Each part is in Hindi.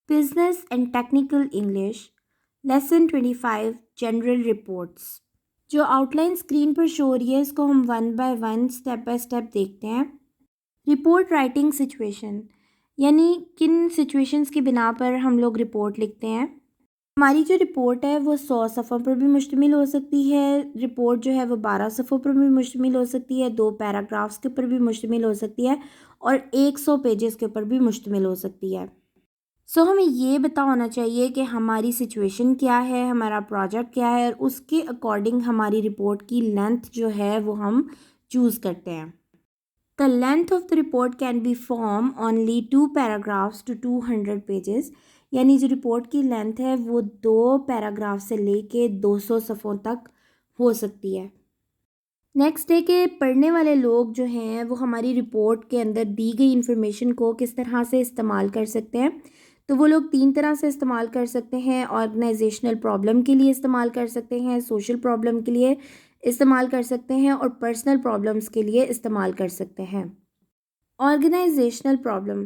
Business and technical English lesson 25 general reports. जो आउटलाइन स्क्रीन पर शो हो रही है इसको हम one by one step by step देखते हैं। रिपोर्ट राइटिंग सिचुएशन यानी किन सिचुएशंस की बिना पर हम लोग रिपोर्ट लिखते हैं। हमारी जो रिपोर्ट है वो 100 सफ़ों पर भी मुश्तमिल हो सकती है। रिपोर्ट जो है वो 12 सफ़ों पर भी मुश्तमिल हो सकती है, 2 पैराग्राफ्स के ऊपर भी मुश्तमिल हो सकती है और 100 पेजेस के ऊपर भी मुश्तमिल हो सकती है। हमें ये पता होना चाहिए कि हमारी सिचुएशन क्या है, हमारा प्रोजेक्ट क्या है और उसके अकॉर्डिंग हमारी रिपोर्ट की लेंथ जो है वो हम चूज़ करते हैं। The length of the report can be from only 2 paragraphs to 200 pages. यानी जो रिपोर्ट की लेंथ है वो 2 पैराग्राफ से लेके 200 सफ़ों तक हो सकती है। नेक्स्ट है कि पढ़ने वाले लोग जो हैं वो हमारी रिपोर्ट के अंदर दी गई इन्फॉर्मेशन को किस तरह से इस्तेमाल कर सकते हैं। तो वो लोग 3 तरह से इस्तेमाल कर सकते हैं। ऑर्गेनाइजेशनल प्रॉब्लम के लिए इस्तेमाल कर सकते हैं, सोशल प्रॉब्लम के लिए इस्तेमाल कर सकते हैं और पर्सनल प्रॉब्लम्स के लिए इस्तेमाल कर सकते हैं। Organisational problem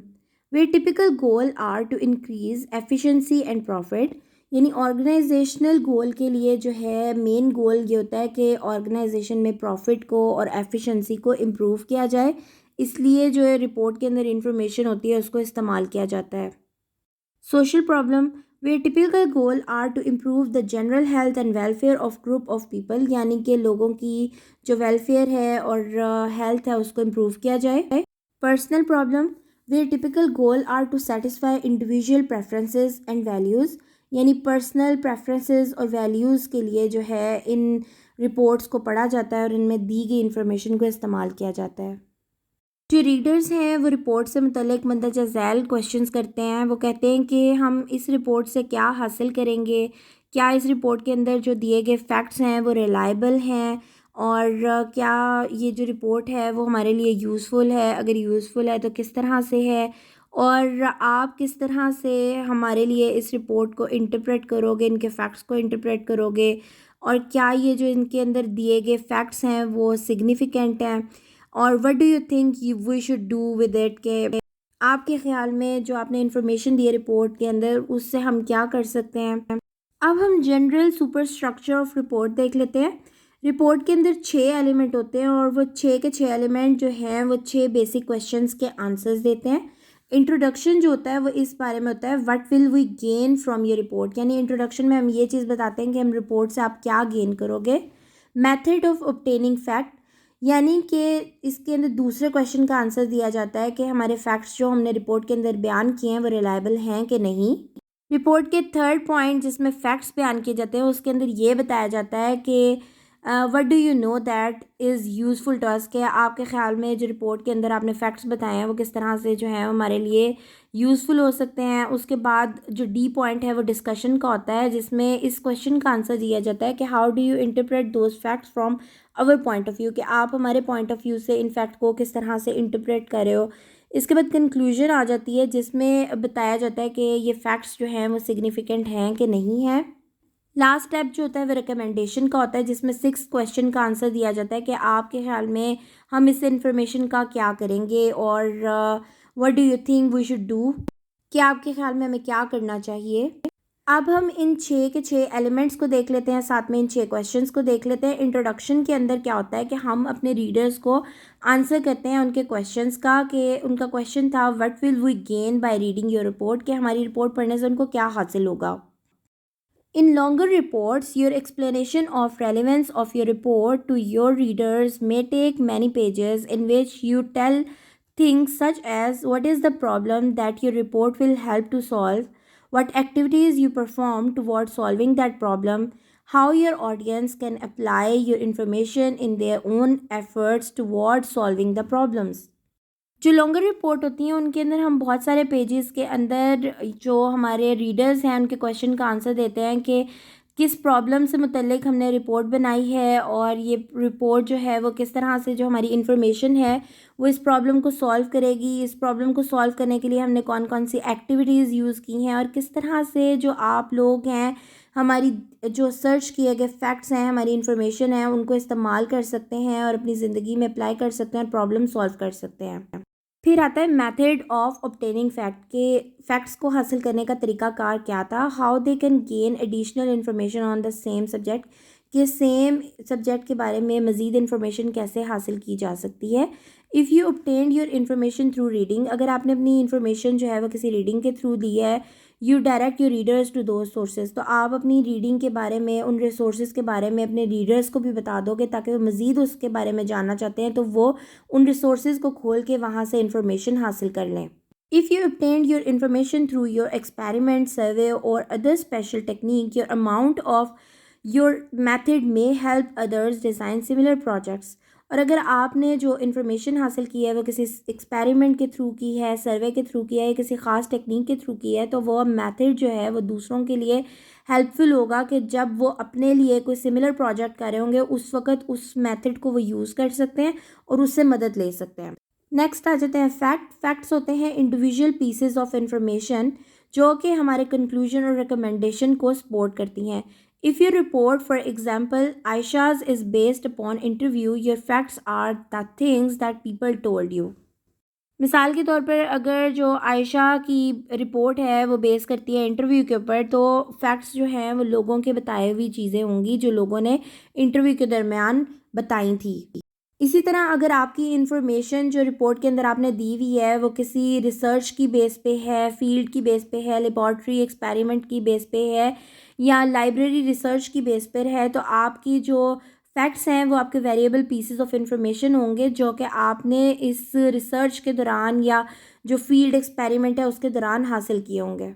where typical goal are to increase efficiency and profit. यानी ऑर्गेनाइजेशनल गोल के लिए जो है मेन गोल ये होता है कि ऑर्गेनाइजेशन में प्रॉफिट को और एफिशिएंसी को इम्प्रूव किया जाए, इसलिए जो है रिपोर्ट के अंदर इंफॉर्मेशन होती है उसको इस्तेमाल किया जाता है। Social problem where typical goal are to improve the general health and welfare of group of people. यानी कि लोगों की जो वेलफेयर है और हेल्थ है उसको इम्प्रूव किया जाए। Personal problem where typical goal are to satisfy individual preferences and values. यानी पर्सनल प्रेफरेंसेस और वैल्यूज़ के लिए जो है इन रिपोर्ट्स को पढ़ा जाता है और इनमें दी गई इंफॉर्मेशन को इस्तेमाल किया जाता है। जो रीडर्स हैं वो रिपोर्ट से मुतल्लिक मंदरजा झैल क्वेश्चंस करते हैं। वो कहते हैं कि हम इस रिपोर्ट से क्या हासिल करेंगे, क्या इस रिपोर्ट के अंदर जो दिए गए फैक्ट्स हैं वो रिलायबल हैं और क्या ये जो रिपोर्ट है वो हमारे लिए यूज़फुल है, अगर यूज़फुल है तो किस तरह से है और आप किस तरह से हमारे लिए इस रिपोर्ट को इंटरप्रेट करोगे, इनके फैक्ट्स को इंटरप्रेट करोगे और क्या ये जो इनके अंदर दिए गए फैक्ट्स हैं वो सिग्निफिकेंट हैं और what do you think we should do with it. के आपके ख़्याल में जो आपने इन्फॉर्मेशन दी है रिपोर्ट के अंदर उससे हम क्या कर सकते हैं। अब हम general super structure of report देख लेते हैं। रिपोर्ट के अंदर 6 एलिमेंट होते हैं और वो 6 के 6 एलिमेंट जो हैं वो 6 बेसिक क्वेश्चंस के आंसर्स देते हैं। इंट्रोडक्शन जो होता है वो इस बारे में होता है what will we gain from your report. यानी इंट्रोडक्शन में हम ये चीज़ बताते हैं कि हम रिपोर्ट से आप क्या गेन करोगे। मेथड ऑफ ऑब्टेनिंग फैक्ट यानी कि इसके अंदर दूसरे क्वेश्चन का आंसर दिया जाता है कि हमारे फैक्ट्स जो हमने रिपोर्ट के अंदर बयान किए हैं वो रिलायबल हैं कि नहीं। रिपोर्ट के थर्ड पॉइंट जिसमें फैक्ट्स बयान किए जाते हैं उसके अंदर ये बताया जाता है कि what do you know that is useful to us. के आपके ख्याल में जो रिपोर्ट के अंदर आपने फैक्ट्स बताए हैं वो किस तरह से जो है हमारे लिए यूज़फुल हो सकते हैं। उसके बाद जो डी पॉइंट है वो डिस्कशन का होता है जिसमें इस क्वेश्चन का आंसर दिया जाता है कि how do you interpret those facts from our point of view. कि आप हमारे पॉइंट ऑफ व्यू से इन फैक्ट को किस तरह से इंटरप्रेट कर रहे हो। इसके बाद कंक्लूजन आ जाती है जिसमें बताया जाता है कि ये फैक्ट्स जो हैं वो सिग्निफिकेंट हैं कि नहीं है। लास्ट स्टेप जो होता है वो रिकमेंडेशन का होता है जिसमें 6 क्वेश्चन का आंसर दिया जाता है कि आपके ख्याल में हम इस इंफॉर्मेशन का क्या करेंगे और what do you think we should do. कि आपके ख्याल में हमें क्या करना चाहिए। अब हम इन 6 के 6 एलिमेंट्स को देख लेते हैं, साथ में इन 6 क्वेश्चंस को देख लेते हैं। इंट्रोडक्शन के अंदर क्या होता है कि हम अपने रीडर्स को आंसर करते हैं उनके क्वेश्चंस का। कि उनका क्वेश्चन था what will we gain by reading your report. कि हमारी रिपोर्ट पढ़ने से उनको क्या हासिल होगा। In longer reports, your explanation of relevance of your report to your readers may take many pages, in which you tell things such as what is the problem that your report will help to solve, what activities you perform towards solving that problem, how your audience can apply your information in their own efforts towards solving the problems। जो लॉन्गर रिपोर्ट होती हैं उनके अंदर हम बहुत सारे पेजेस के अंदर जो हमारे रीडर्स हैं उनके क्वेश्चन का आंसर देते हैं कि किस प्रॉब्लम से मुतल्लिक हमने रिपोर्ट बनाई है और ये रिपोर्ट जो है वो किस तरह से जो हमारी इन्फॉर्मेशन है वो इस प्रॉब्लम को सॉल्व करेगी। इस प्रॉब्लम को सॉल्व करने के लिए हमने कौन कौन सी एक्टिविटीज़ यूज़ की हैं और किस तरह से जो आप लोग हैं हमारी जो सर्च किए गए फैक्ट्स हैं, हमारी इन्फॉर्मेशन है, उनको इस्तेमाल कर सकते हैं और अपनी ज़िंदगी में अप्लाई कर सकते हैं और प्रॉब्लम सॉल्व कर सकते हैं। फिर आता है मेथड ऑफ ऑब्टेनिंग फैक्ट के फैक्ट्स को हासिल करने का तरीकाकार क्या था। How they can gain additional information on the same subject, कि सेम सब्जेक्ट के बारे में मज़ीद इन्फॉर्मेशन कैसे हासिल की जा सकती है। If you obtained your information through reading, अगर आपने अपनी इन्फॉर्मेशन जो है वो किसी रीडिंग के थ्रू दी है, you direct your readers to those sources, तो आप अपनी रीडिंग के बारे में, उन रिसोर्सेज के बारे में अपने रीडर्स को भी बता दोगे ताकि वो मज़ीद उसके बारे में जानना चाहते हैं तो वो उन रिसोर्सेज को खोल के वहाँ से इन्फॉर्मेशन हासिल कर लें। If you obtained your information through your experiment, survey, or other special technique, your amount of your method may help others design similar projects. और अगर आपने जो इन्फॉर्मेशन हासिल की है वो किसी एक्सपेरिमेंट के थ्रू की है, सर्वे के थ्रू किया है, किसी ख़ास टेक्निक के थ्रू की है, तो वो मेथड जो है वो दूसरों के लिए हेल्पफुल होगा कि जब वो अपने लिए कोई सिमिलर प्रोजेक्ट कर रहे होंगे उस वक़्त उस मेथड को वो यूज़ कर सकते हैं और उससे मदद ले सकते हैं। नेक्स्ट आ जाते हैं फैक्ट्स होते हैं इंडिविजुअल पीसेस ऑफ इंफॉर्मेशन जो कि हमारे कंक्लूजन और रिकमेंडेशन को सपोर्ट करती हैं। If you report for example Aisha's is based upon interview, your facts are the things that people told you. मिसाल के तौर पर अगर जो आयशा की रिपोर्ट है वो बेस करती है इंटरव्यू के ऊपर, तो फैक्ट्स जो हैं वो लोगों के बताई हुई चीज़ें होंगी जो लोगों ने इंटरव्यू के दरमियान बताई थी। इसी तरह अगर आपकी इन्फॉर्मेशन जो रिपोर्ट के अंदर आपने दी हुई है वो किसी रिसर्च की बेस पे है, फील्ड की बेस पे है, लेबॉर्ट्री एक्सपेरिमेंट की बेस पे है या लाइब्रेरी रिसर्च की बेस पर है, तो आपकी जो फैक्ट्स हैं वो आपके वेरिएबल पीसेस ऑफ इंफॉर्मेशन होंगे जो कि आपने इस रिसर्च के दौरान या जो फील्ड एक्सपेरिमेंट है उसके दौरान हासिल किए होंगे।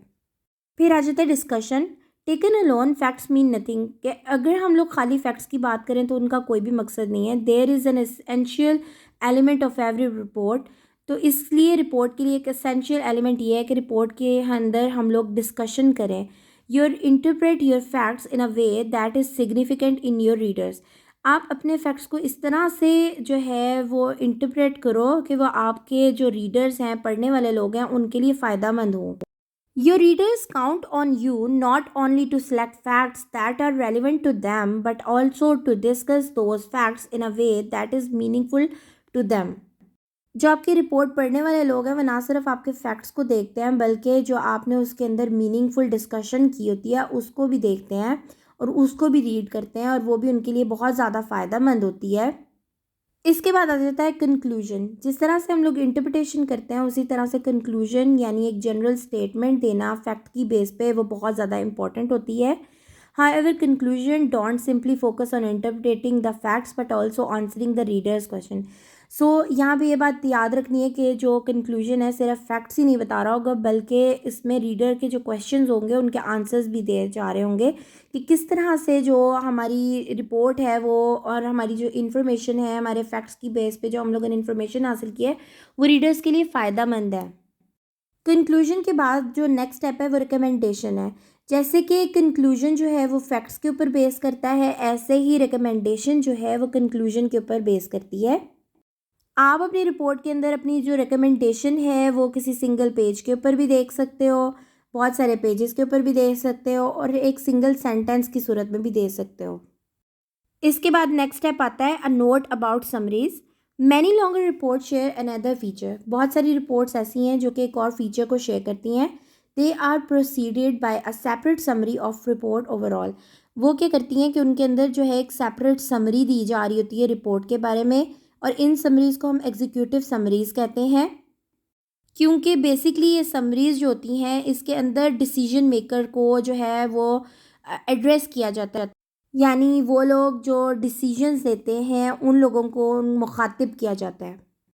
फिर आ जाता है discussion. Taken alone facts mean nothing, कि अगर हम लोग खाली फैक्ट्स की बात करें तो उनका कोई भी मकसद नहीं है। There is an essential element of every report, तो इसलिए रिपोर्ट के लिए एक एसेंशियल एलिमेंट ये है कि रिपोर्ट के अंदर हम लोग डिस्कशन करें। Your interpret your facts in a way that is significant in your readers, आप अपने फैक्ट्स को इस तरह से जो है वो इंटरप्रेट करो कि वो आपके जो रीडर्स हैं, पढ़ने वाले लोग हैं, उनके लिए फ़ायदा मंद हो। Your readers count on you not only to select facts that are relevant to them, but also to discuss those facts in a way that is meaningful to them. जो आपकी रिपोर्ट पढ़ने वाले लोग हैं वो ना सिर्फ आपके फैक्ट्स को देखते हैं बल्कि जो आपने उसके अंदर मीनिंगफुल डिस्कशन की होती है उसको भी देखते हैं और उसको भी रीड करते हैं और वो भी उनके लिए बहुत ज़्यादा फ़ायदा मंद होती है। इसके बाद आ जाता है कंक्लूजन। जिस तरह से हम लोग इंटरप्रिटेशन करते हैं उसी तरह से कंक्लूजन यानी एक जनरल स्टेटमेंट देना फैक्ट की बेस पे वो बहुत ज़्यादा इंपॉर्टेंट होती है। However conclusion don't simply focus on interpreting the facts but also answering the reader's question. So यहाँ पे ये बात याद रखनी है कि जो कंक्लूजन है सिर्फ फैक्ट्स ही नहीं बता रहा होगा बल्कि इसमें रीडर के जो क्वेश्चंस होंगे उनके आंसर्स भी दे जा रहे होंगे कि किस तरह से जो हमारी रिपोर्ट है वो और हमारी जो इन्फॉर्मेशन है हमारे फैक्ट्स की बेस पे जो हम लोगों ने इन्फॉर्मेशन हासिल की है वो रीडर्स के लिए फ़ायदा मंद है। कंक्लूजन के बाद जो नेक्स्ट स्टेप है वो रिकमेंडेशन है। जैसे कि कंक्लूजन जो है वो फैक्ट्स के ऊपर बेस करता है, ऐसे ही रिकमेंडेशन जो है वो कंक्लूजन के ऊपर बेस करती है। आप अपनी रिपोर्ट के अंदर अपनी जो रिकमेंडेशन है वो किसी सिंगल पेज के ऊपर भी देख सकते हो, बहुत सारे पेजेस के ऊपर भी देख सकते हो और एक सिंगल सेंटेंस की सूरत में भी दे सकते हो। इसके बाद नेक्स्ट स्टेप आता है a note about summaries. Many longer report share another feature, बहुत सारी रिपोर्ट्स ऐसी हैं जो कि एक और फीचर को शेयर करती हैं। They are proceeded by a separate summary of report overall, वो क्या करती हैं कि उनके अंदर जो है एक सेपरेट समरी दी जा रही होती है रिपोर्ट के बारे में और इन समरीज़ को हम एग्जीक्यूटिव समरीज़ कहते हैं क्योंकि बेसिकली ये समरीज़ जो होती हैं इसके अंदर डिसीजन मेकर को जो है वो एड्रेस किया जाता है, यानी वो लोग जो डिसीजंस लेते हैं उन लोगों को मुखातिब किया जाता है।